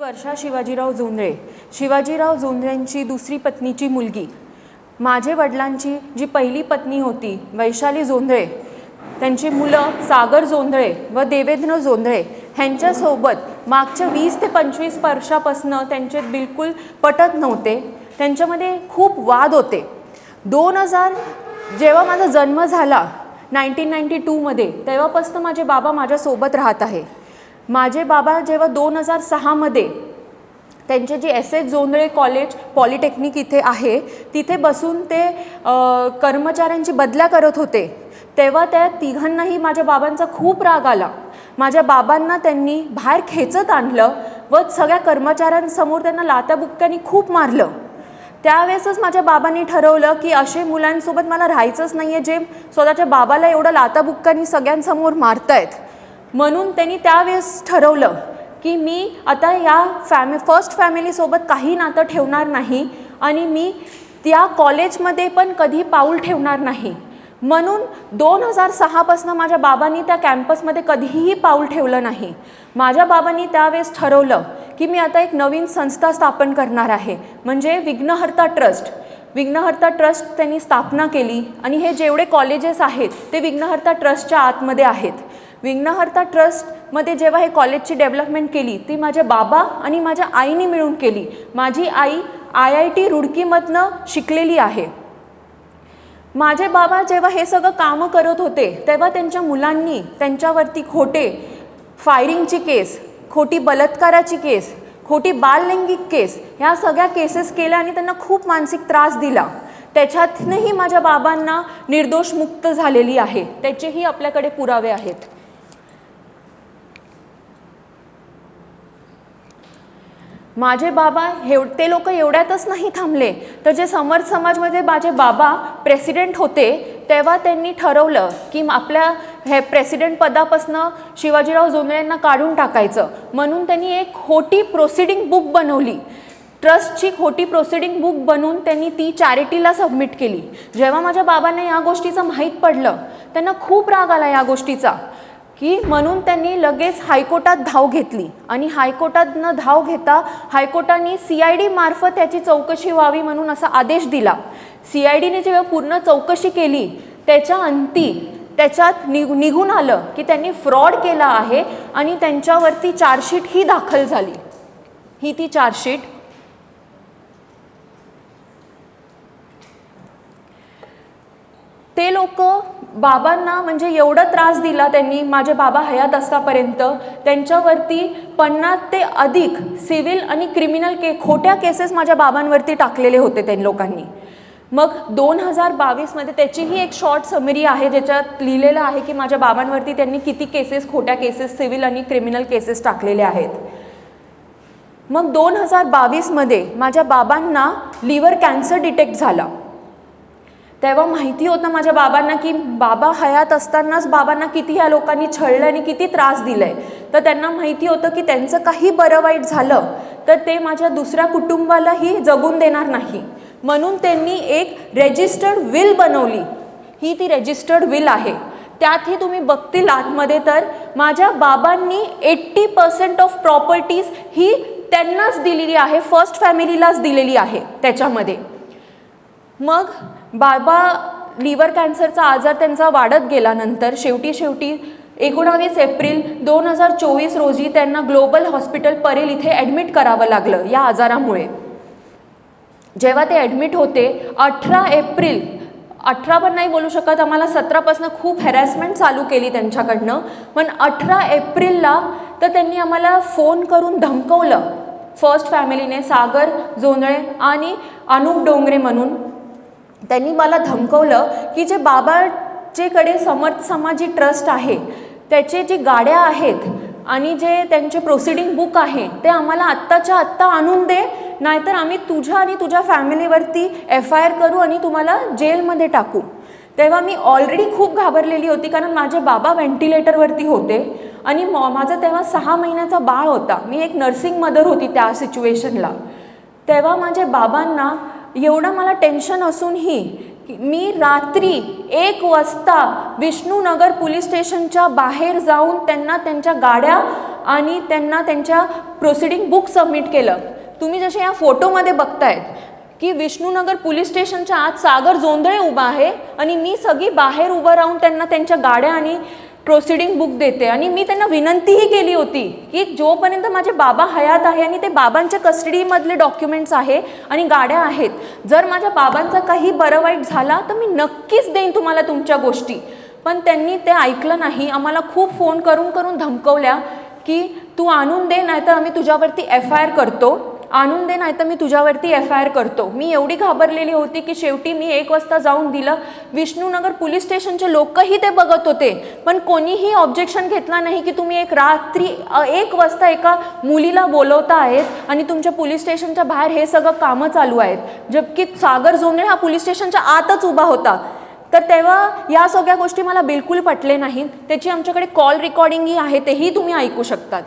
वर्षा शिवाजीराव जोंधळे, शिवाजीराव जोंधळ्यांची दुसरी पत्नीची मुलगी. माझे वडिलांची जी पहिली पत्नी होती वैशाली जोंधळे, त्यांची मुलं सागर जोंधळे व देवेंद्र जोंधळे ह्यांच्यासोबत मागच्या 20 ते 25 वर्षापासून त्यांचे बिलकुल पटत नव्हते. त्यांच्यामध्ये खूप वाद होते. 2000 जेव्हा माझा जन्म झाला 1992मध्ये, तेव्हापासून माझे बाबा माझ्यासोबत राहत आहे. माझे बाबा जेव्हा 2006मध्ये त्यांचे जे SS जोंधळे कॉलेज पॉलिटेक्निक इथे आहे तिथे बसून ते कर्मचाऱ्यांची बदल्या करत होते, तेव्हा त्या तिघांनाही माझ्या बाबांचा खूप राग आला. माझ्या बाबांना त्यांनी बाहेर खेचत आणलं व सगळ्या कर्मचाऱ्यांसमोर त्यांना लाथाबुक्क्यांनी खूप मारलं. त्यावेळेसच माझ्या बाबांनी ठरवलं की असे मुलांसोबत मला राहायचंच नाही आहे जे स्वतःच्या बाबाला एवढं लाथाबुक्क्यांनी सगळ्यांसमोर मारतायत. म्हणून त्यांनी त्यावेळेस ठरवलं की मी आता या फर्स्ट फॅमिलीसोबत काही नातं ठेवणार नाही आणि मी त्या कॉलेजमध्ये पण कधी पाऊल ठेवणार नाही. म्हणून 2006पासून माझ्या बाबांनी त्या कॅम्पसमध्ये कधीही पाऊल ठेवलं नाही. माझ्या बाबांनी त्यावेळेस ठरवलं की मी आता एक नवीन संस्था स्थापन करणार आहे, म्हणजे विघ्नहर्ता ट्रस्ट. विघ्नहर्ता ट्रस्ट त्यांनी स्थापना केली आणि हे जेवढे कॉलेजेस आहेत ते विघ्नहर्ता ट्रस्टच्या आतमध्ये आहेत. विघ्नहर्ता ट्रस्टमध्ये जेव्हा हे कॉलेजची डेव्हलपमेंट केली ती माझ्या बाबा आणि माझ्या आईने मिळून केली. माझी आई IIT रुडकीमधनं शिकलेली आहे. माझे बाबा जेव्हा हे सगळं कामं करत होते तेव्हा त्यांच्या मुलांनी त्यांच्यावरती खोटे फायरिंगची केस, खोटी बलात्काराची केस, खोटी बाललैंगिक केस ह्या सगळ्या केसेस केल्या आणि त्यांना खूप मानसिक त्रास दिला. त्याच्यातनंही माझ्या बाबांना निर्दोष मुक्त झालेली आहे. त्याचेही आपल्याकडे पुरावे आहेत. माझे बाबा ते लोक एवढ्यातच नाही थांबले, तर जे समर्थ समाजमध्ये माझे बाबा प्रेसिडेंट होते तेव्हा त्यांनी ठरवलं की आपल्या हे प्रेसिडेंट पदापासून शिवाजीराव जोंधळेंना काढून टाकायचं. म्हणून त्यांनी एक खोटी प्रोसिडिंग बुक बनवली. ट्रस्टची खोटी प्रोसिडिंग बुक बनवून त्यांनी ती चॅरिटीला सबमिट केली. जेव्हा माझ्या बाबांना या गोष्टीचं माहीत पडलं त्यांना खूप राग आला या गोष्टीचा, की म्हणून त्यांनी लगेच हायकोर्टात धाव घेतली आणि हायकोर्टातनं धाव घेता हायकोर्टाने CID मार्फत त्याची चौकशी व्हावी म्हणून असा आदेश दिला. CIDने जेव्हा पूर्ण चौकशी केली त्याच्या अंती त्याच्यात निघून आलं की त्यांनी फ्रॉड केला आहे आणि त्यांच्यावरती चार्जशीट ही दाखल झाली. ही ती चार्जशीट. ते लोक बाबांना म्हणजे एवढा त्रास दिला त्यांनी माझे बाबा हयात असतापर्यंत. त्यांच्यावरती 50 ते अधिक सिव्हिल आणि क्रिमिनल खोट्या केसेस माझ्या बाबांवरती टाकलेले होते त्या लोकांनी. मग 2022मध्ये त्याचीही एक शॉर्ट समरी आहे ज्याच्यात लिहिलेलं आहे की माझ्या बाबांवरती त्यांनी किती केसेस, खोट्या केसेस, सिव्हिल आणि क्रिमिनल केसेस टाकलेले आहेत. मग 2022मध्ये माझ्या बाबांना लिव्हर कॅन्सर डिटेक्ट झाला. तेव्हा माहिती होतं माझ्या बाबांना की बाबा हयात असतानाच बाबांना किती ह्या लोकांनी छळलं आणि किती त्रास दिलाय. तर त्यांना माहिती होतं की त्यांचं काही बरं वाईट झालं तर ते माझ्या दुसऱ्या कुटुंबालाही जगून देणार नाही. म्हणून त्यांनी एक रजिस्टर्ड विल बनवली. ही ती रजिस्टर्ड विल आहे. त्यातही तुम्ही बघतील आतमध्ये तर माझ्या बाबांनी 80% ऑफ प्रॉपर्टीज ही त्यांनाच दिलेली आहे, फर्स्ट फॅमिलीलाच दिलेली आहे त्याच्यामध्ये. मग बाबा लिव्हर कॅन्सरचा आजार त्यांचा वाढत गेल्यानंतर शेवटी 19 एप्रिल 2024 रोजी त्यांना ग्लोबल हॉस्पिटल परेल इथे ॲडमिट करावं लागलं या आजारामुळे. जेव्हा ते ॲडमिट होते 18 एप्रिल, 18 पण नाही बोलू शकत, आम्हाला 17पासून खूप हॅरॅसमेंट चालू केली त्यांच्याकडनं. पण 18 एप्रिलला तर त्यांनी आम्हाला फोन करून धमकवलं. फर्स्ट फॅमिलीने सागर जोंधळे आणि अनुप डोंगरे म्हणून त्यांनी मला धमकवलं की जे बाबाचेकडे समर्थ समाजी ट्रस्ट आहे त्याचे जे गाड्या आहेत आणि जे त्यांचे प्रोसिडिंग बुक आहे ते आम्हाला आत्ताच्या आत्ता आणून दे, नाहीतर आम्ही तुझ्या आणि तुझ्या फॅमिलीवरती FIR करू आणि तुम्हाला जेलमध्ये टाकू. तेव्हा मी ऑलरेडी खूप घाबरलेली होती कारण माझे बाबा व्हेंटिलेटरवरती होते आणि माझं तेव्हा 6 महिन्याचा बाळ होता. मी एक नर्सिंग मदर होती त्या सिच्युएशनला. तेव्हा माझ्या बाबांना एवढं मला टेन्शन असूनही मी रात्री 1 वाजता विष्णुनगर पोलीस स्टेशनच्या बाहेर जाऊन त्यांना त्यांच्या गाड्या आणि त्यांना त्यांच्या प्रोसिडिंग बुक सबमिट केलं. तुम्ही जसे या फोटोमध्ये बघतायत की विष्णुनगर पोलीस स्टेशनच्या आत सागर जोंधळे उभा आहे आणि मी सगळी बाहेर उभं राहून त्यांना त्यांच्या गाड्या आणि प्रोसिडिंग बुक देते. आणि मी त्यांना विनंतीही केली होती की जोपर्यंत माझे बाबा हयात आहे आणि ते बाबांच्या कस्टडीमधले डॉक्युमेंट्स आहे आणि गाड्या आहेत, जर माझ्या बाबांचा काही बरं वाईट झाला तर मी नक्कीच देईन तुम्हाला तुमच्या गोष्टी. पण त्यांनी ते ऐकलं नाही. आम्हाला खूप फोन करून करून धमकवल्या की तू आणून दे नाहीतर आम्ही तुझ्यावरती FIR करतो, आणून दे नाहीतर मी तुझ्यावरती FIR करतो. मी एवढी घाबरलेली होती की शेवटी मी 1 वाजता जाऊन दिलं. विष्णुनगर पोलीस स्टेशनचे लोकही ते बघत होते पण कोणीही ऑब्जेक्शन घेतला नाही की तुम्ही रात्री 1 वाजता एका मुलीला बोलवता आहेत आणि तुमच्या पोलीस स्टेशनच्या बाहेर हे सगळं कामं चालू आहेत, जबकी सागर जोंधळे हा पोलीस स्टेशनच्या आतच उभा होता. तर तेव्हा या सगळ्या गोष्टी मला बिलकुल पटले नाहीत. त्याची आमच्याकडे कॉल रेकॉर्डिंगही आहे, तेही तुम्ही ऐकू शकतात.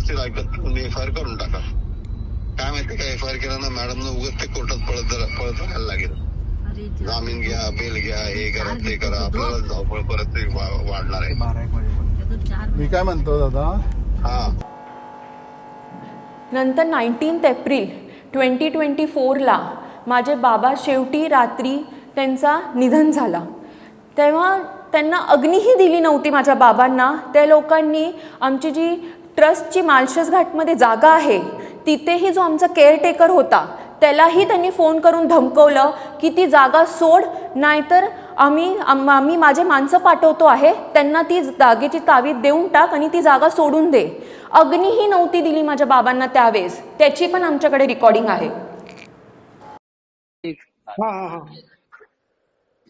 FIR करून टाका. काय माहिती काय FIR केला ना मॅडम न उगाच ते कोर्टात पळत राहायला लागेल. जामीन घ्या, बेल घ्या, हे करा ते करा, आपल्याला धावपळ परत वाढणार आहे. मी काय म्हणतो दादा, हा नंतर 19 एप्रिल 2024ला माझे बाबा शेवटी रात्री त्यांचा निधन झाला. तेव्हा त्यांना अग्नीही दिली नव्हती माझ्या बाबांना. त्या लोकांनी आमची जी ट्रस्टची माळशेज घाटमध्ये जागा आहे तिथेही जो आमचा केअरटेकर होता त्यालाही त्यांनी फोन करून धमकवलं की ती जागा सोड नाहीतर आम्ही माझे माणसं पाठवतो आहे, त्यांना ती जागेची तावीज देऊन टाक आणि ती जागा सोडून दे. अग्नीही नव्हती दिली माझ्या बाबांना त्यावेळेस. त्याची पण आमच्याकडे रेकॉर्डिंग आहे.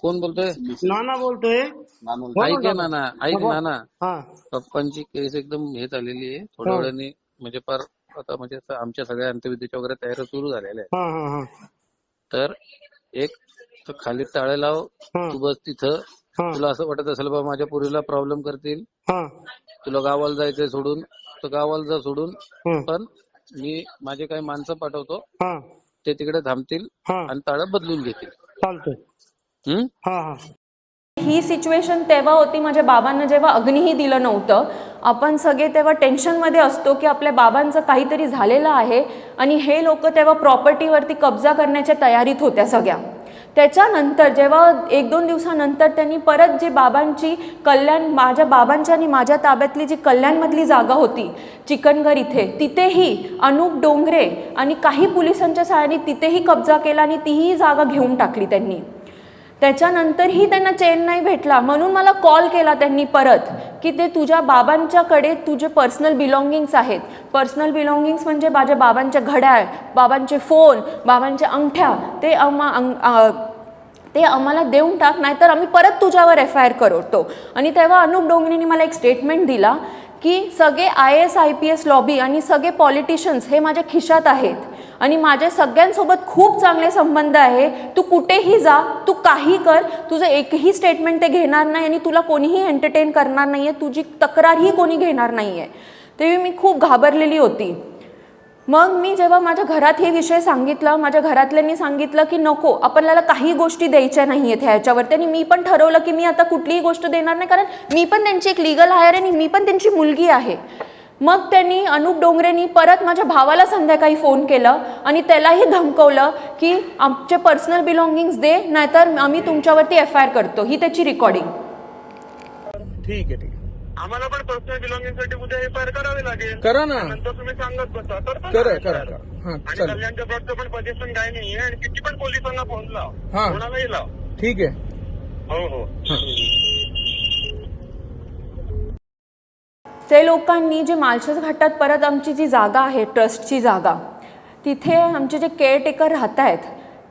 कोण बोलतोय? नाना बोलतोय. ऐक नाना पप्पांची केस एकदम हे झालेली आहे. थोड्या वेळाने म्हणजे फार आता म्हणजे आमच्या सगळ्या अंत्यविधीच्या वगैरे तयारी सुरू झालेल्या आहेत. तर एक तर खाली टाळे लाव, तू बस तिथं. तुला असं वाटत असेल बाबा माझ्या पुरीला प्रॉब्लेम करतील, तुला गावाला जायचंय सोडून तर गावाला जा सोडून, पण मी माझे काही माणसं पाठवतो ते तिकडे थांबतील आणि टाळं बदलून घेतील. ही सिच्युएशन तेव्हा होती माझ्या बाबांना जेव्हा अग्नीही दिलं नव्हतं. आपण सगळे तेव्हा टेन्शनमध्ये असतो की आपल्या बाबांचं काहीतरी झालेलं आहे आणि हे लोक तेव्हा प्रॉपर्टीवरती कब्जा करण्याच्या तयारीत होत्या सगळ्या. त्याच्यानंतर जेव्हा 1-2 दिवसानंतर त्यांनी परत जी बाबांची माझ्या बाबांच्या आणि माझ्या ताब्यातली जी कल्याणमधली जागा होती चिकनगर इथे, तिथेही अनूप डोंगरे आणि काही पोलिसांच्या सहाय्याने तिथेही कब्जा केला आणि तीही जागा घेऊन टाकली त्यांनी. त्याच्यानंतरही त्यांना चेन नाही भेटला म्हणून मला कॉल केला त्यांनी परत की ते तुझ्या बाबांच्याकडे तुझे पर्सनल बिलॉंगिंग्स आहेत. पर्सनल बिलॉंगिंग्स म्हणजे माझ्या बाबांचे घड्याळ, बाबांचे फोन, बाबांच्या अंगठ्या, ते आम्हाला देऊन टाक नाहीतर आम्ही परत तुझ्यावर FIR करतो. आणि तेव्हा अनूप डोंगरेंनी मला एक स्टेटमेंट दिला की सगळे IAS IPS लॉबी आणि सगळे पॉलिटिशियन्स हे माझ्या खिशात आहेत आणि माझे सगळ्यांसोबत खूप चांगले संबंध आहे. तू कुठेही जा, तू काही कर, तुझं एकही स्टेटमेंट ते घेणार नाही आणि तुला कोणीही एंटरटेन करणार नाही आहे, तुझी तक्रारही कोणी घेणार नाही आहे. तेव्हा मी खूप घाबरलेली होती. मग मी जेव्हा माझ्या घरात हे विषय सांगितला, माझ्या घरातल्यांनी सांगितलं की नको, आपल्याला काही गोष्टी द्यायच्या नाही आहेत ह्याच्यावरती. आणि मी पण ठरवलं की मी आता कुठलीही गोष्ट देणार नाही, कारण मी पण त्यांची एक लिगल हायर आणि मी पण त्यांची मुलगी आहे. मग त्यांनी अनूप डोंगरेंनी परत माझ्या भावाला संध्याकाळी फोन केलं आणि त्यालाही धमकवलं की आमचे पर्सनल बिलॉंगिंग्स दे नाहीतर आम्ही तुमच्यावरती FIR करतो. ही त्याची रेकॉर्डिंग. ठीक आहे. आम्हाला पण पर्सनल बिलॉंगिंग साठी उद्या FIR करावी लागेल. करा ना. नंतर तुम्ही सांगत बसा तर करा. आणि कल्याणच्या ब्लॉकचं पण पोझिशन काय नाहीये आणि किती पण पोलिसांना फोन लाव, कोणालाही लाव. ठीक आहे. हो. ते लोकांनी जे माळशेज घाटात परत आमची जी जागा आहे ट्रस्टची जागा, तिथे आमचे जे केअरटेकर राहत आहेत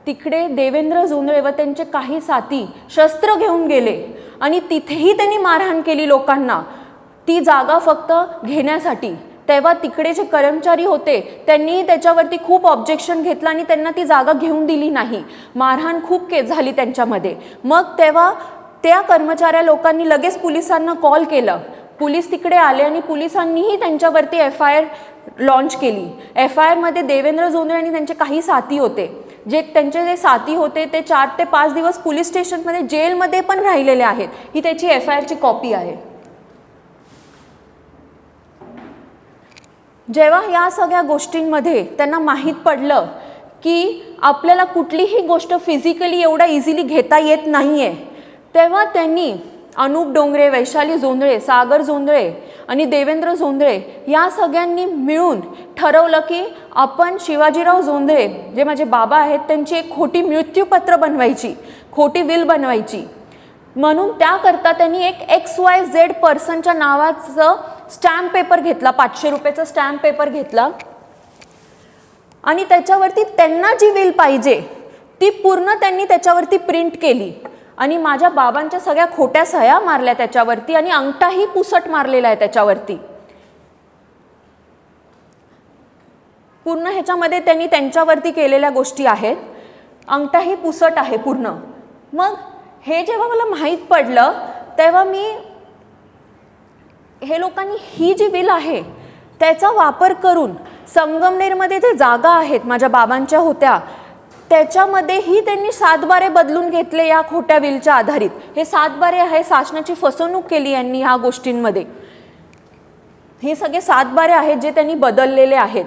तिकडे देवेंद्र जोंधळे व त्यांचे काही साथी शस्त्र घेऊन गेले आणि तिथेही त्यांनी मारहाण केली लोकांना ती जागा फक्त घेण्यासाठी. तेव्हा तिकडे जे कर्मचारी होते त्यांनी त्याच्यावरती खूप ऑब्जेक्शन घेतलं आणि त्यांना ती जागा घेऊन दिली नाही. मारहाण खूप झाली त्यांच्यामध्ये. मग तेव्हा त्या कर्मचाऱ्या लोकांनी लगेच पोलिसांना कॉल केलं. पोलीस तिकडे आले आणि पोलिसांनीही त्यांच्यावरती FIR लॉन्च केली. FIR मध्ये देवेंद्र जोंधळे आणि त्यांचे काही साथी होते. जे त्यांचे जे साथी होते ते 4 ते 5 दिवस पोलीस स्टेशनमध्ये जेलमध्ये पण राहिलेले आहेत. ही त्याची FIRची कॉपी आहे. जेव्हा या सगळ्या गोष्टींमध्ये त्यांना माहीत पडलं की आपल्याला कुठलीही गोष्ट फिजिकली एवढा इझिली घेता येत नाही आहे, तेव्हा त्यांनी अनुप डोंगरे, वैशाली जोंधळे, सागर जोंधळे आणि देवेंद्र जोंधळे या सगळ्यांनी मिळून ठरवलं की आपण शिवाजीराव जोंधळे जे माझे बाबा आहेत त्यांची एक खोटी मृत्यूपत्र बनवायची, खोटी विल बनवायची. म्हणून त्याकरता त्यांनी एक XYZ पर्सनच्या नावाचं स्टॅम्प पेपर घेतला, 500 रुपयाचा स्टॅम्प पेपर घेतला आणि त्याच्यावरती त्यांना जी विल पाहिजे ती पूर्ण त्यांनी त्याच्यावरती प्रिंट केली आणि माझ्या बाबांच्या सगळ्या खोट्या सह्या मारल्या त्याच्यावरती आणि अंगठाही पुसट मारलेला आहे त्याच्यावरती. पूर्ण ह्याच्यामध्ये त्यांनी त्यांच्यावरती केलेल्या गोष्टी आहेत, अंगठाही पुसट आहे पूर्ण. मग हे जेव्हा मला माहीत पडलं तेव्हा मी हे लोकांनी ही जी विल आहे त्याचा वापर करून संगमनेरमध्ये जे जागा आहेत माझ्या बाबांच्या होत्या त्याच्यामध्येही त्यांनी 7 बारे बदलून घेतले या खोट्या विलच्या आधारित. हे 7 बारे आहे, शासनाची फसवणूक केली यांनी ह्या गोष्टींमध्ये. हे सगळे 7 बारे आहेत जे त्यांनी बदललेले आहेत.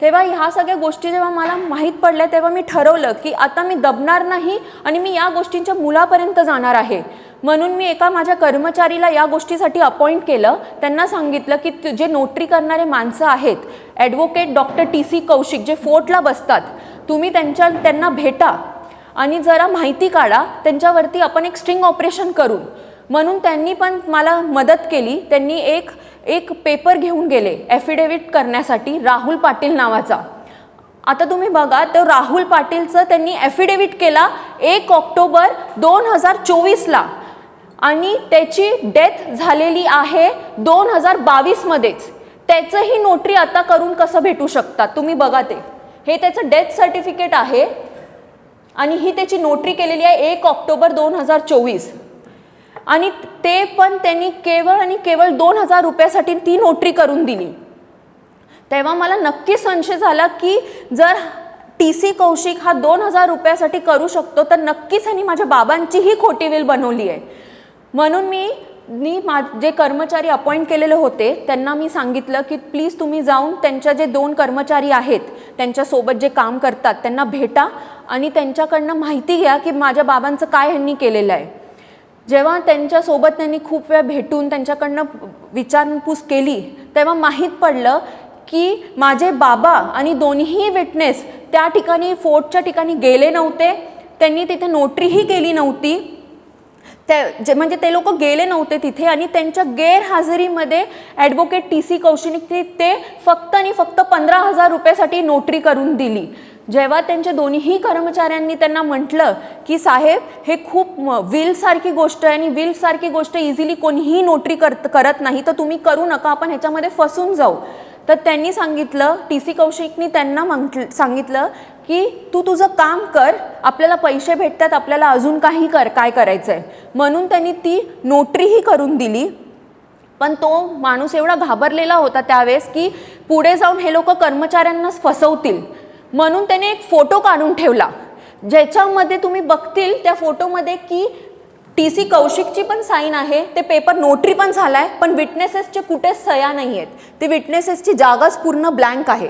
तेव्हा ह्या सगळ्या गोष्टी जेव्हा मला माहीत पडल्या तेव्हा मी ठरवलं की आता मी दबणार नाही आणि मी या गोष्टींच्या मुलापर्यंत जाणार आहे. म्हणून मी एका माझ्या कर्मचारीला या गोष्टीसाठी अपॉइंट केलं. त्यांना सांगितलं की जे नोटरी करणारे माणसं आहेत, ॲडव्होकेट डॉक्टर TC कौशिक जे फोर्टला बसतात, तुम्ही त्यांना भेटा आणि जरा माहिती काढा, त्यांच्यावरती आपण एक स्ट्रिंग ऑपरेशन करू. म्हणून त्यांनी पण मला मदत केली. त्यांनी एक पेपर घेऊन गेले ॲफिडेव्हिट करण्यासाठी, राहुल पाटील नावाचा. आता तुम्ही बघा, तो राहुल पाटीलचं त्यांनी ॲफिडेव्हिट केला 1 ऑक्टोबर 2024ला आणि त्याची डेथ झालेली आहे 2022 मध्येच. त्याचंही नोटरी आता करून कसं भेटू शकतात तुम्ही बघा. हे त्याचं डेथ सर्टिफिकेट आहे आणि ही त्याची नोटरी केलेली आहे 1 ऑक्टोबर 2024 आणि ते पण त्यांनी केवळ आणि केवळ 2000 रुपयासाठी ती नोटरी करून दिली. तेव्हा मला नक्की संशय झाला की जर TC कौशिक हा 2000 रुपयासाठी करू शकतो तर नक्कीच ह्यांनी माझ्या बाबांचीही खोटी विल बनवली आहे. म्हणून मी जे कर्मचारी अपॉइंट केलेले होते त्यांना मी सांगितलं की प्लीज तुम्ही जाऊन त्यांच्या जे 2 कर्मचारी आहेत त्यांच्यासोबत जे काम करतात त्यांना भेटा आणि त्यांच्याकडनं माहिती घ्या की माझ्या बाबांचं काय ह्यांनी केलेलं आहे. जेव्हा त्यांच्यासोबत त्यांनी खूप वेळ भेटून त्यांच्याकडनं विचारपूस केली तेव्हा माहीत पडलं की माझे बाबा आणि दोन्ही विटनेस त्या ठिकाणी फोर्टच्या ठिकाणी गेले नव्हते. त्यांनी तिथे नोटरीही केली नव्हती. म्हणजे ते लोक गेले नव्हते तिथे आणि त्यांच्या गैरहजेरीमध्ये ॲडव्होकेट TC कौशिक ते फक्त आणि फक्त 15,000 रुपयासाठी नोटरी करून दिली. जेव्हा त्यांच्या दोन्ही कर्मचाऱ्यांनी त्यांना म्हटलं की साहेब हे खूप विलसारखी गोष्ट आहे आणि विलसारखी गोष्ट इझिली कोणीही नोटरी करत नाही तर तुम्ही करू नका, आपण ह्याच्यामध्ये फसून जाऊ. तर त्यांनी सांगितलं, TC कौशिकनी त्यांना सांगितलं की तू तुझं काम कर, आपल्याला पैसे भेटतात, आपल्याला अजून काही काय करायचं आहे. म्हणून त्यांनी ती नोटरीही करून दिली. पण तो माणूस एवढा घाबरलेला होता त्यावेळेस की पुढे जाऊन हे लोक कर्मचाऱ्यांनाच फसवतील. म्हणून त्याने एक फोटो काढून ठेवला ज्याच्यामध्ये तुम्ही बघतील त्या फोटोमध्ये की TC कौशिकची पण साईन आहे, ते पेपर नोटरी पण झालाय, पण विटनेसेसचे कुठेच सह्या नाही आहेत. ते विटनेसेसची जागाच पूर्ण ब्लँक आहे.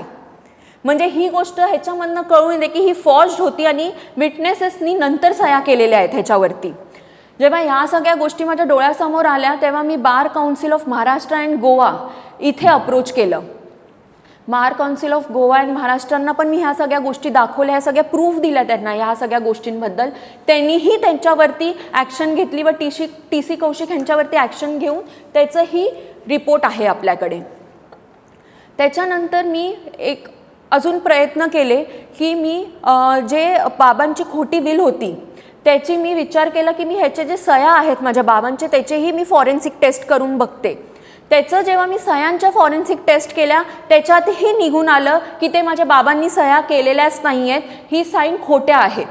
म्हणजे ही गोष्ट ह्याच्यामधनं कळून येते की ही फॉर्ज्ड होती आणि विटनेसेसनी नंतर सह्या केलेल्या आहेत ह्याच्यावरती. जेव्हा ह्या सगळ्या गोष्टी माझ्या डोळ्यासमोर आल्या तेव्हा मी Bar Council of Maharashtra and Goa इथे अप्रोच केलं. Bar Council of Goa and महाराष्ट्रांना पण मी ह्या सगळ्या गोष्टी दाखवल्या, ह्या सगळ्या प्रूफ दिल्या त्यांना ह्या सगळ्या गोष्टींबद्दल. त्यांनीही त्यांच्यावरती ॲक्शन घेतली व TC कौशिक यांच्यावरती ॲक्शन घेऊन त्याचंही रिपोर्ट आहे आपल्याकडे. त्याच्यानंतर मी एक अजून प्रयत्न केले की मी जे बाबांची खोटी विल होती त्याची मी विचार केला की मी ह्याचे जे सह्या आहेत माझ्या बाबांचे त्याचेही मी फॉरेन्सिक टेस्ट करून बघते. त्याचं जेव्हा मी सह्यांच्या फॉरेन्सिक टेस्ट केल्या त्याच्यातही निघून आलं की ते माझ्या बाबांनी सह्या केलेल्याच नाही आहेत, ही साईन खोट्या आहेत.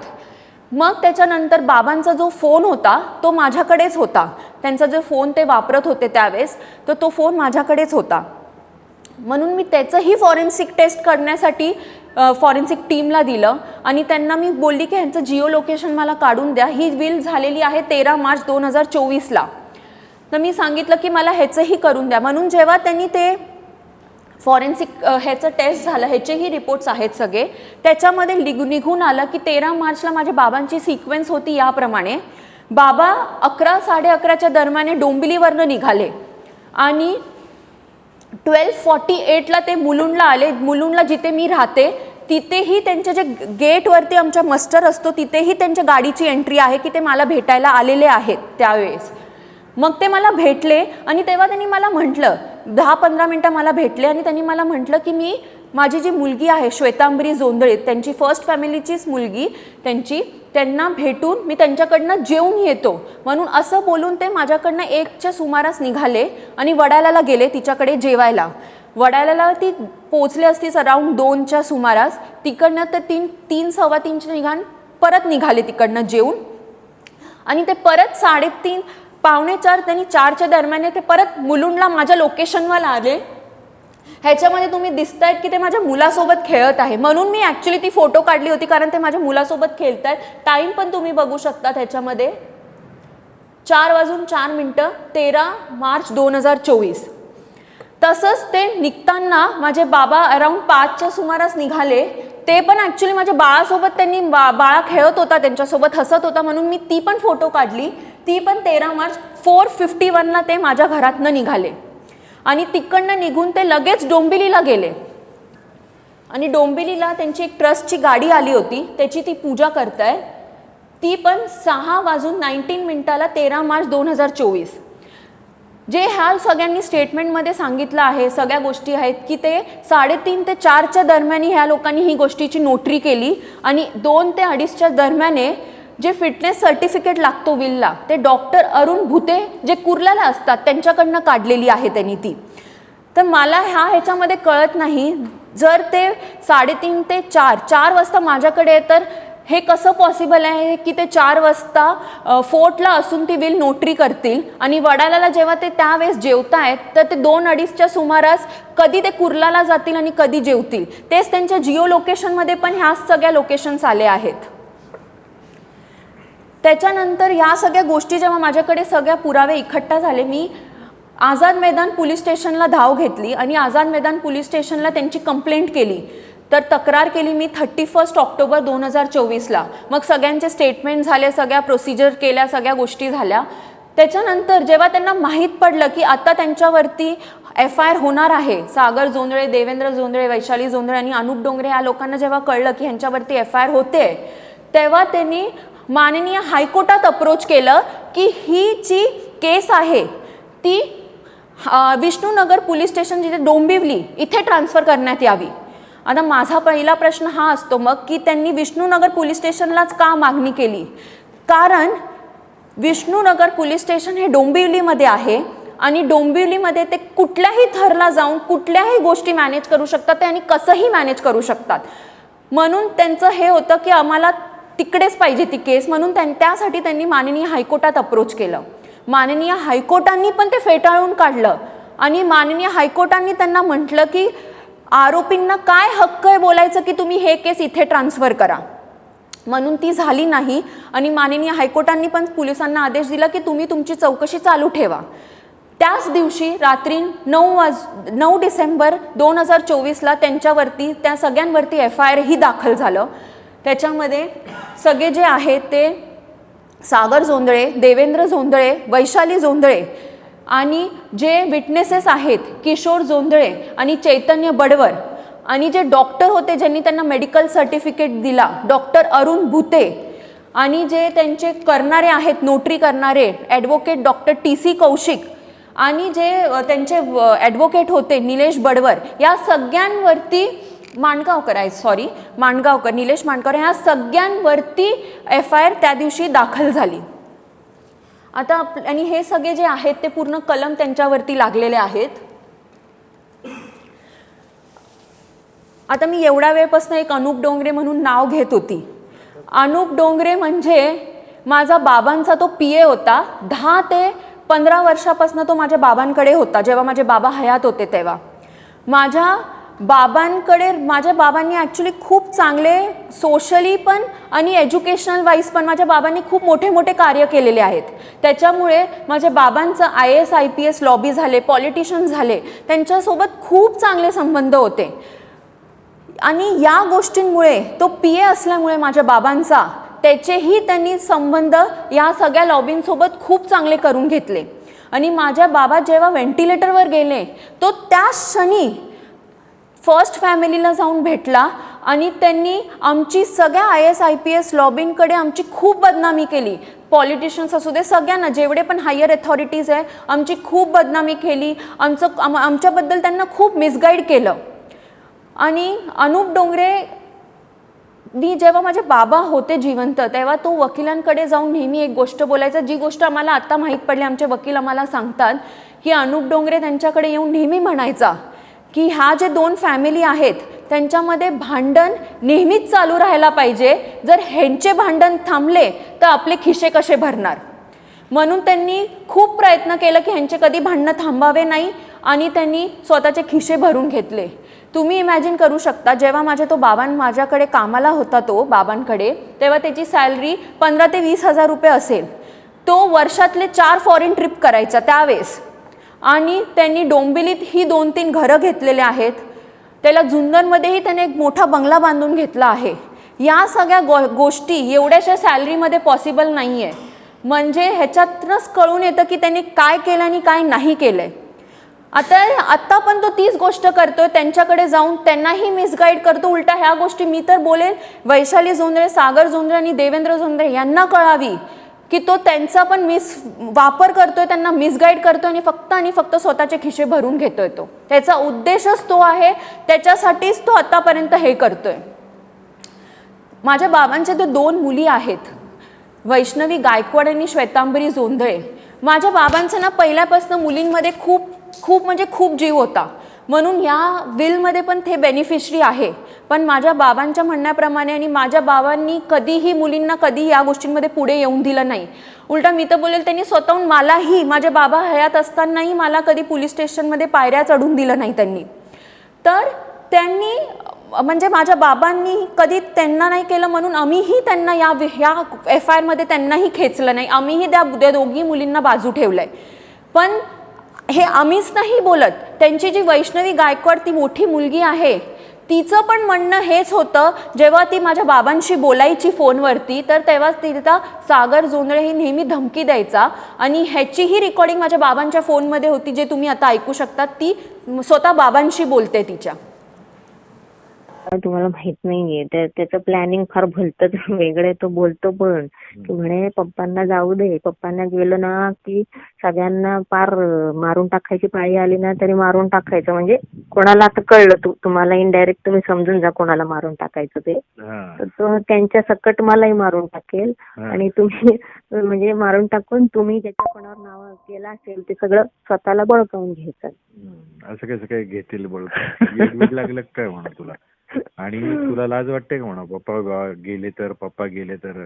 मग त्याच्यानंतर बाबांचा जो फोन होता तो माझ्याकडेच होता. त्यांचा जो फोन ते वापरत होते त्यावेळेस तर तो फोन माझ्याकडेच होता. म्हणून मी त्याचंही फॉरेन्सिक टेस्ट करण्यासाठी फॉरेन्सिक टीमला दिलं आणि त्यांना मी बोलली की ह्यांचं जिओ लोकेशन मला काढून द्या. ही विल झालेली आहे 13 मार्च 2024ला. तर मी सांगितलं की मला ह्याचंही करून द्या. म्हणून जेव्हा त्यांनी ते फॉरेन्सिक ह्याचं टेस्ट झालं, ह्याचेही रिपोर्ट्स आहेत सगळे, त्याच्यामध्ये निघून आलं की 13 मार्चला माझ्या बाबांची सिक्वेन्स होती याप्रमाणे. बाबा 11-11:30च्या दरम्यान डोंबिवलीवरनं निघाले आणि 12:48ला ते मुलुंडला आले. मुलुंडला जिथे मी राहते तिथेही त्यांच्या जे गेटवरती आमच्या मस्टर असतो तिथेही त्यांच्या गाडीची एंट्री आहे की ते मला भेटायला आलेले आहेत त्यावेळेस. मग ते मला भेटले आणि तेव्हा त्यांनी मला म्हटलं, 10-15 मिनटं मला भेटले आणि त्यांनी मला म्हटलं की माझी जी मुलगी आहे श्वेतांबरी जोंधळे, त्यांची फर्स्ट फॅमिलीचीच मुलगी त्यांना भेटून मी त्यांच्याकडनं जेवून येतो. म्हणून असं बोलून ते माझ्याकडनं 1च्या सुमारास निघाले आणि वडाळ्याला गेले तिच्याकडे जेवायला. वडाळ्याला ती पोचले असतीच अराऊंड 2च्या सुमारास. तिकडनं तर 3-3:15 परत निघाले तिकडनं जेवून आणि ते परत 3:30 पावणे 4 त्यांनी 4च्या दरम्यान ते परत मुलुंडला माझ्या लोकेशनवर आले. ह्याच्यामध्ये तुम्ही दिसतायत की ते माझ्या मुलासोबत खेळत आहे. म्हणून मी ॲक्च्युली ती फोटो काढली होती कारण ते माझ्या मुलासोबत खेळत आहेत. टाईम पण तुम्ही बघू शकता ह्याच्यामध्ये 4:04 13 मार्च 2024. तसंच ते निघताना माझे बाबा अराऊंड 5च्या सुमारास निघाले. ते पण ॲक्च्युली माझ्या बाळासोबत त्यांनी बाळा खेळत होता, त्यांच्यासोबत हसत होता म्हणून मी ती पण फोटो काढली. ती पण 13 मार्च 4:51ला ते माझ्या घरातनं निघाले आणि तिकडनं निघून ते लगेच डोंबिवलीला गेले आणि डोंबिवलीला त्यांची एक ट्रस्टची गाडी आली होती, त्याची ती पूजा करताय. ती पण 6:19 13 मार्च 2024. जे ह्या सगळ्यांनी स्टेटमेंटमध्ये सांगितलं आहे, सगळ्या गोष्टी आहेत की ते 3:30 ते 4च्या दरम्यान ह्या लोकांनी ही गोष्टीची नोटरी केली आणि 2 ते 2:30च्या दरम्यान जे फिटनेस सर्टिफिकेट लागतो विलला ते डॉक्टर अरुण भुते जे कुर्ल्याला असतात त्यांच्याकडनं काढलेली आहे त्यांनी ती. तर मला ह्याच्यामध्ये कळत नाही, जर ते 3:30 ते 4 वाजता माझ्याकडे, तर हे कसं पॉसिबल आहे की ते 4 वाजता फोर्टला असून ती विल नोटरी करतील आणि वडाळ्याला जेव्हा ते त्यावेळेस जेवतायत तर ते 2-2:30च्या सुमारास कधी ते कुर्ल्याला जातील आणि कधी जेवतील. तेच त्यांच्या जिओ लोकेशनमध्ये पण ह्याच सगळ्या लोकेशन्स आले आहेत. त्याच्यानंतर ह्या सगळ्या गोष्टी जेव्हा माझ्याकडे सगळ्या पुरावे इकट्ठा झाले, मी आझाद मैदान पोलीस स्टेशनला धाव घेतली आणि आझाद मैदान पोलीस स्टेशनला त्यांची कंप्लेंट केली. तर तक्रार केली मी 31 ऑक्टोबर 2024ला. मग सगळ्यांचे स्टेटमेंट झाले, सगळ्या प्रोसिजर केल्या, सगळ्या गोष्टी झाल्या. त्याच्यानंतर जेव्हा त्यांना माहीत पडलं की आता त्यांच्यावरती FIR होणार आहे, सागर जोंधळे, देवेंद्र जोंधळे, वैशाली जोंधळे आणि अनुप डोंगरे या लोकांना जेव्हा कळलं की ह्यांच्यावरती FIR होते, तेव्हा त्यांनी माननीय हायकोर्टात अप्रोच केलं की ही जी केस आहे ती विष्णुनगर पोलीस स्टेशन जिथे डोंबिवली इथे ट्रान्सफर करण्यात यावी. आता माझा पहिला प्रश्न हा असतो मग की त्यांनी विष्णुनगर पोलीस स्टेशनलाच का मागणी केली? कारण विष्णुनगर पोलीस स्टेशन हे डोंबिवलीमध्ये आहे आणि डोंबिवलीमध्ये ते कुठल्याही थरला जाऊन कुठल्याही गोष्टी मॅनेज करू शकतात आणि कसंही मॅनेज करू शकतात. म्हणून त्यांचं हे होतं की आम्हाला तिकडेच पाहिजे ती केस, म्हणून त्यासाठी त्यांनी माननीय हायकोर्टात अप्रोच केलं. माननीय हायकोर्टांनी पण ते फेटाळून काढलं आणि माननीय हायकोर्टांनी त्यांना म्हटलं की आरोपींना काय हक्क आहे बोलायचं की तुम्ही हे केस इथे ट्रान्सफर करा. म्हणून ती झाली नाही आणि माननीय हायकोर्टांनी पण पोलिसांना आदेश दिला की तुम्ही तुमची चौकशी चालू ठेवा. त्याच दिवशी रात्री 9 डिसेंबर 2024ला त्यांच्यावरती त्या सगळ्यांवरती FIR ही दाखल झालं. त्याच्यामध्ये सगळे जे आहेत ते सागर जोंधळे, देवेंद्र जोंधळे, वैशाली जोंधळे आणि जे विटनेसेस आहेत किशोर जोंधळे आणि चैतन्य बडवर आणि जे डॉक्टर होते ज्यांनी त्यांना मेडिकल सर्टिफिकेट दिला, डॉक्टर अरुण भुते आणि जे त्यांचे करणारे आहेत नोटरी करणारे ॲडव्होकेट डॉक्टर TC कौशिक आणि जे त्यांचे ॲडव्होकेट होते निलेश बडवर, या सगळ्यांवरती निलेश मांडगावकर ह्या सगळ्यांवरती FIR त्या दिवशी दाखल झाली. आता आणि हे सगळे जे आहेत ते पूर्ण कलम त्यांच्यावरती लागलेले आहेत. आता मी एवढ्या वेळपासून एक अनुप डोंगरे म्हणून नाव घेत होती. अनुप डोंगरे म्हणजे माझा बाबांचा तो PA होता. 10 ते 15 वर्षापासून तो माझ्या बाबांकडे होता जेव्हा माझे बाबा हयात होते तेव्हा. माझ्या बाबांनी ॲक्च्युली खूप चांगले सोशली पण आणि एज्युकेशनल वाईज पण माझ्या बाबांनी खूप मोठे मोठे कार्य केलेले आहेत. त्याच्यामुळे माझ्या बाबांचं IAS IPS लॉबी झाले, पॉलिटिशियन झाले, त्यांच्यासोबत खूप चांगले संबंध होते. आणि या गोष्टींमुळे तो PA असल्यामुळे माझ्या बाबांचा त्याचेही त्यांनी संबंध या सगळ्या लॉबींसोबत खूप चांगले करून घेतले. आणि माझ्या बाबा जेव्हा व्हेंटिलेटरवर गेले तो त्या क्षणी फर्स्ट फॅमिलीला जाऊन भेटला आणि त्यांनी आमची सगळ्या IAS IPS लॉबींकडे आमची खूप बदनामी केली. पॉलिटिशियन्स असू दे, सगळ्यांना, जेवढे पण हायर अथॉरिटीज आहे, आमची खूप बदनामी केली. आमच्याबद्दल त्यांना खूप मिसगाईड केलं. आणि अनुप डोंगरे जेव्हा माझे बाबा होते जिवंत तेव्हा तो वकिलांकडे जाऊन नेहमी एक गोष्ट बोलायचा, जी गोष्ट आम्हाला आत्ता माहीत पडली. आमचे वकील आम्हाला सांगतात की अनुप डोंगरे त्यांच्याकडे येऊन नेहमी म्हणायचा की ह्या जे 2 फॅमिली आहेत त्यांच्यामध्ये भांडण नेहमीच चालू राहायला पाहिजे. जर ह्यांचे भांडण थांबले तर आपले खिसे कसे भरणार. म्हणून त्यांनी खूप प्रयत्न केला की ह्यांचे कधी भांडणं थांबावे नाही आणि त्यांनी स्वतःचे खिसे भरून घेतले. तुम्ही इमॅजिन करू शकता, जेव्हा माझ्याकडे कामाला होता तो बाबांकडे, तेव्हा त्याची सॅलरी 15 ते 20 हजार रुपये असेल. तो वर्षातले 4 फॉरेन ट्रिप करायचा त्यावेळेस. आणि त्यांनी डोंबिवलीत ही 2-3 घरं घेतलेले आहेत. त्याला जुन्नरमध्येही त्याने एक मोठा बंगला बांधून घेतला आहे. या सगळ्या गोष्टी एवढ्याशा सॅलरीमध्ये पॉसिबल नाही आहे. म्हणजे ह्याच्यातनंच कळून येतं की त्यांनी काय केलं आणि काय नाही केलं आहे. आत्ता पण तो तीच गोष्ट करतोय. त्यांच्याकडे जाऊन त्यांनाही मिसगाईड करतो. उलटा ह्या गोष्टी मी तर बोलेल वैशाली जोंधळे, सागर जोंधळे आणि देवेंद्र जोंधळे यांना कळावी की तो त्यांचा पण वापर करतोय, त्यांना मिसगाईड करतोय आणि फक्त स्वतःचे खिसे भरून घेतोय. तो त्याचा उद्देशच तो आहे. त्याच्यासाठीच तो आतापर्यंत हे करतोय. माझ्या बाबांच्या 2 मुली आहेत, वैष्णवी गायकवाड आणि श्वेतांबरी जोंधळे. माझ्या बाबांचा ना पहिल्यापासून मुलींमध्ये खूप जीव होता. म्हणून या विलमध्ये पण ते बेनिफिशरी आहे. पण माझ्या बाबांच्या म्हणण्याप्रमाणे आणि माझ्या बाबांनी कधीही मुलींना या गोष्टींमध्ये पुढे येऊन दिलं नाही. उलटा मी तर बोलेल त्यांनी स्वतःहून मलाही, माझे बाबा हयात असतानाही मला कधी पोलीस स्टेशनमध्ये पायऱ्या चढून दिलं नाही त्यांनी. तर त्यांनी म्हणजे माझ्या बाबांनी कधी त्यांना नाही केलं, म्हणून आम्हीही त्यांना या FIR मध्ये त्यांनाही खेचलं नाही. आम्हीही त्या दोघी मुलींना बाजू ठेवलंय. पण हे आम्हीच नाही बोलत, त्यांची जी वैष्णवी गायकवाड ती मोठी मुलगी आहे, तिचं पण म्हणणं हेच होतं. जेव्हा ती माझ्या बाबांशी बोलायची फोनवरती तर तेव्हा तिला सागर जोंधळे ही नेहमी धमकी द्यायचा. आणि ह्याचीही रेकॉर्डिंग माझ्या बाबांच्या फोनमध्ये होती, जे तुम्ही आता ऐकू शकता. ती स्वतः बाबांशी बोलते तिच्या. तुम्हाला माहित नाहीये त्याचं प्लॅनिंग फार भलतंच वेगळं. तो बोलतो पण की म्हणे पप्पांना जाऊ दे, पप्पांना गेलं ना की सगळ्यांना पार मारून टाकायची पाळी आली ना तरी मारून टाकायचं. म्हणजे कोणाला आता कळलं, तुम्हाला इनडायरेक्ट तुम्ही समजून जा कोणाला मारून टाकायचं ते. तर तो त्यांच्या सकट मलाही मारून टाकेल आणि तुम्ही म्हणजे मारून टाकून तुम्ही ज्याच्या कोणावर नाव केलं असेल ते सगळं स्वतःला बळकावून घ्यायचं. असं कसं काय घेतील बळकावून? लागलं काय म्हणा तुला? आणि तुला लाज वाटते का म्हणा पप्पा गेले तर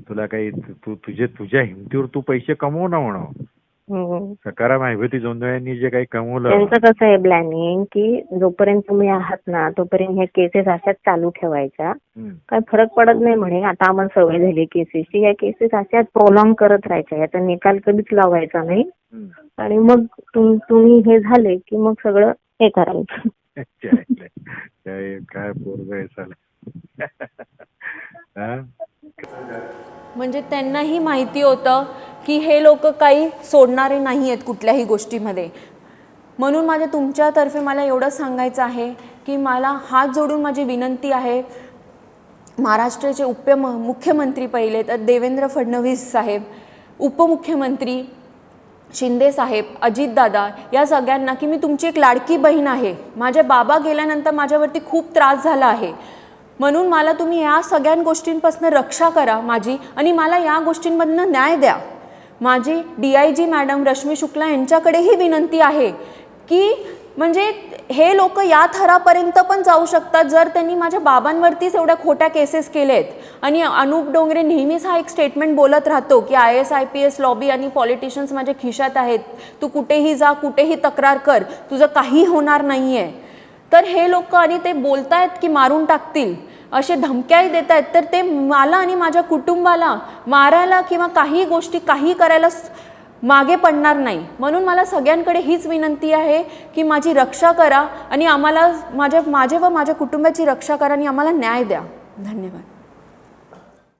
तुला काही तुझ्या हिमतीवर तू पैसे कमव ना म्हणा. सकाराम माहिती जोंधळ्यांनी जे काही कमवलं, त्यांचं कसं आहे प्लॅनिंग की जोपर्यंत तुम्ही आहात ना तोपर्यंत ह्या केसेस अशाच चालू ठेवायच्या. काय फरक पडत नाही म्हणे. आता आम्हाला सवय झाली केसेसची. या केसेस अशाच प्रोलॉंग करत राहायच्या, याचा निकाल कधीच लावायचा नाही. आणि मग तुम्ही हे झाले की मग सगळं हे करायचं. काय पोरग आहे साला. म्हणजे त्यांनाही माहिती होतं की हे लोक काही सोडणारे नाही आहेत कुठल्याही गोष्टीमध्ये. म्हणून तुमच्यातर्फे मला एवढं सांगायचं आहे की मला हात जोडून माझी विनंती आहे, महाराष्ट्राचे मुख्यमंत्री पहिले तर देवेंद्र फडणवीस साहेब, उपमुख्यमंत्री शिंदे साहेब, अजितदादा, या सगळ्यांना की मी तुमची एक लाडकी बहीण आहे. माझे बाबा गेल्यानंतर माझ्यावरती खूप त्रास झाला आहे. म्हणून मला तुम्ही या सगळ्या गोष्टींपासून रक्षा करा माझी, आणि मला या गोष्टींमधनं न्याय द्या. माझी DIG मॅडम रश्मी शुक्ला यांच्याकडेही विनंती आहे की म्हणजे हे लोक या थरापर्यंत पण जाऊ शकतात जर त्यांनी माझ्या बाबांवरतीच एवढ्या खोट्या केसेस केलेत. आणि अनुप डोंगरे नेहमीच हा एक स्टेटमेंट बोलत राहतो की IAS IPS लॉबी आणि पॉलिटिशियन्स माझ्या खिशात आहेत, तू कुठेही जा, कुठेही तक्रार कर, तुझं काही होणार नाही आहे. तर हे लोक आणि ते बोलतायत की मारून टाकतील, असे धमक्याही देत आहेत, तर ते मला आणि माझ्या कुटुंबाला मारायला किंवा काही गोष्टी काही करायला मागे पडणार नाही. म्हणून मला सगळ्यांकडे हीच विनंती आहे की माझी रक्षा करा आणि आम्हाला माझ्या व माझ्या कुटुंबाची रक्षा करा आणि आम्हाला न्याय द्या. धन्यवाद.